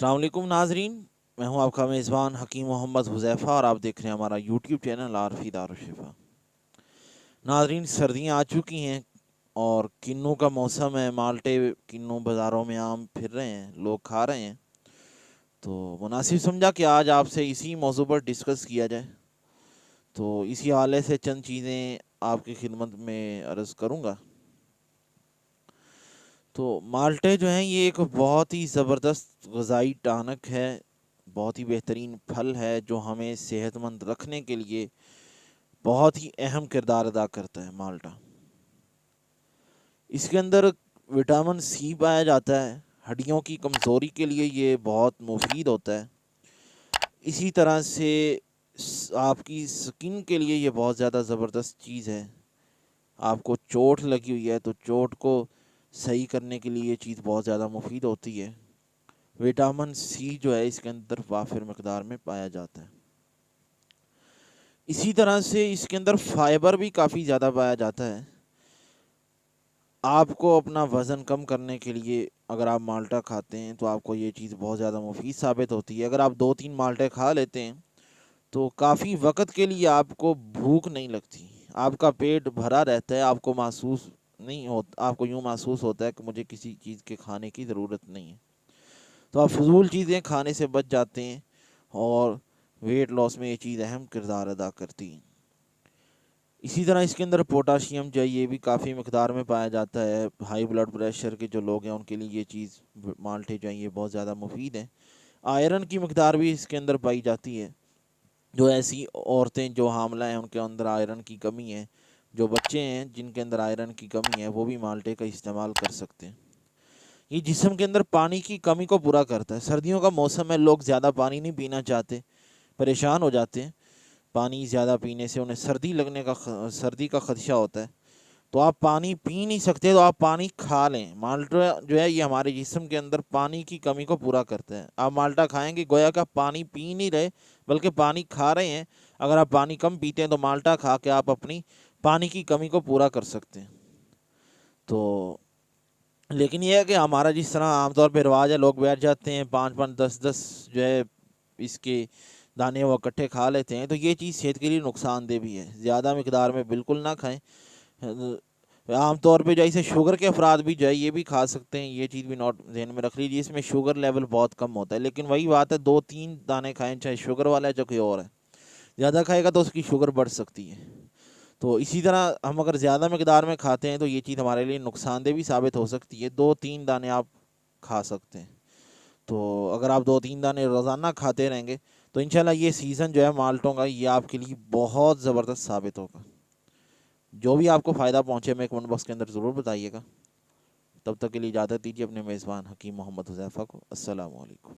अस्सलाम वालेकुम नाजरीन, मैं हूं आपका मेज़बान हकीम मोहम्मद हुज़ैफ़ा और आप देख रहे हैं हमारा यूट्यूब चैनल आरफी दारुशिफ़ा। नाजरीन, सर्दियां आ चुकी हैं और किन्नू का मौसम है। माल्टे किन्नू बाज़ारों में आम फिर रहे हैं, लोग खा रहे हैं। तो मुनासिब समझा कि आज आपसे इसी मौजू पर डिस्कस किया जाए। तो इसी हवाले से चंद चीज़ें आपकी खिदमत में अर्ज़ करूँगा। तो माल्टे जो हैं ये एक बहुत ही ज़बरदस्त ग़िज़ाई टानक है, बहुत ही बेहतरीन फल है जो हमें सेहतमंद रखने के लिए बहुत ही अहम किरदार अदा करता है माल्टा। इसके अंदर विटामिन सी पाया जाता है, हड्डियों की कमज़ोरी के लिए ये बहुत मुफीद होता है। इसी तरह से आपकी स्किन के लिए ये बहुत ज़्यादा ज़बरदस्त चीज़ है। आपको चोट लगी हुई है तो चोट को सही करने के लिए ये चीज़ बहुत ज़्यादा मुफीद होती है। विटामिन सी जो है इसके अंदर वाफिर मकदार में पाया जाता है। इसी तरह से इसके अंदर फाइबर भी काफ़ी ज़्यादा पाया जाता है। आपको अपना वज़न कम करने के लिए अगर आप माल्टा खाते हैं तो आपको ये चीज़ बहुत ज़्यादा मुफीद साबित होती है। अगर आप 2-3 माल्टे खा लेते हैं तो काफ़ी वक़्त के लिए आपको भूख नहीं लगती, आपका पेट भरा रहता है, आपको महसूस नहीं हो, आपको यूँ महसूस होता है कि मुझे किसी चीज़ के खाने की ज़रूरत नहीं है। तो आप फ़ुज़ूल चीज़ें खाने से बच जाते हैं और वेट लॉस में ये चीज़ अहम किरदार अदा करती है। इसी तरह इसके अंदर पोटाशियम जो है ये भी काफ़ी मकदार में पाया जाता है। हाई ब्लड प्रेशर के जो लोग हैं उनके लिए ये चीज़ माल्टे जो हैं ये बहुत ज़्यादा मुफीद हैं। आयरन की मकदार भी इसके अंदर पाई जाती है। जो ऐसी औरतें जो हामला हैं उनके अंदर आयरन की कमी है, जो बच्चे हैं जिनके अंदर आयरन की कमी है वो भी माल्टे का इस्तेमाल कर सकते हैं। ये जिस्म के अंदर पानी की कमी को पूरा करता है। सर्दियों का मौसम है, लोग ज़्यादा पानी नहीं पीना चाहते, परेशान हो जाते हैं। पानी ज़्यादा पीने से उन्हें सर्दी का ख़दशा होता है। तो आप पानी पी नहीं सकते तो आप पानी खा लें। माल्टा जो है ये हमारे जिस्म के अंदर पानी की कमी को पूरा करता है। आप माल्टा खाएंगे गोया का पानी पी नहीं रहे बल्कि पानी खा रहे हैं। अगर आप पानी कम पीते हैं तो माल्टा खा के आप अपनी पानी की कमी को पूरा कर सकते हैं। तो लेकिन ये है कि हमारा जिस तरह आमतौर पर रिवाज है, लोग बैठ जाते हैं 5-5 10-10 जो है इसके दाने वो इकट्ठे खा लेते हैं। तो ये चीज़ सेहत के लिए नुकसानदेह भी है। ज़्यादा मकदार में बिल्कुल ना खाएं। आमतौर पे जैसे शुगर के अफराद भी जो है ये भी खा सकते हैं। ये चीज़ भी नोट ध्यान में रख लीजिए, इसमें शुगर लेवल बहुत कम होता है। लेकिन वही बात है, 2-3 दाने खाएं, चाहे शुगर वाला है चाहे कोई और है। ज़्यादा खाएगा तो उसकी शुगर बढ़ सकती है। तो इसी तरह हम अगर ज़्यादा मकदार में खाते हैं तो ये चीज़ हमारे लिए नुकसानदेह भी साबित हो सकती है। 2-3 दाने आप खा सकते हैं। तो अगर आप 2-3 दाने रोज़ाना खाते रहेंगे तो इंशाल्लाह ये सीज़न जो है माल्टों का ये आपके लिए बहुत ज़बरदस्त साबित होगा। जो भी आपको फ़ायदा पहुँचे हमें कमेंट बॉक्स के अंदर ज़रूर बताइएगा। तब तक के लिए इजाज़त दीजिए अपने मेज़बान हकीम मोहम्मद हुज़ैफ़ा को। अस्सलामु अलैकुम।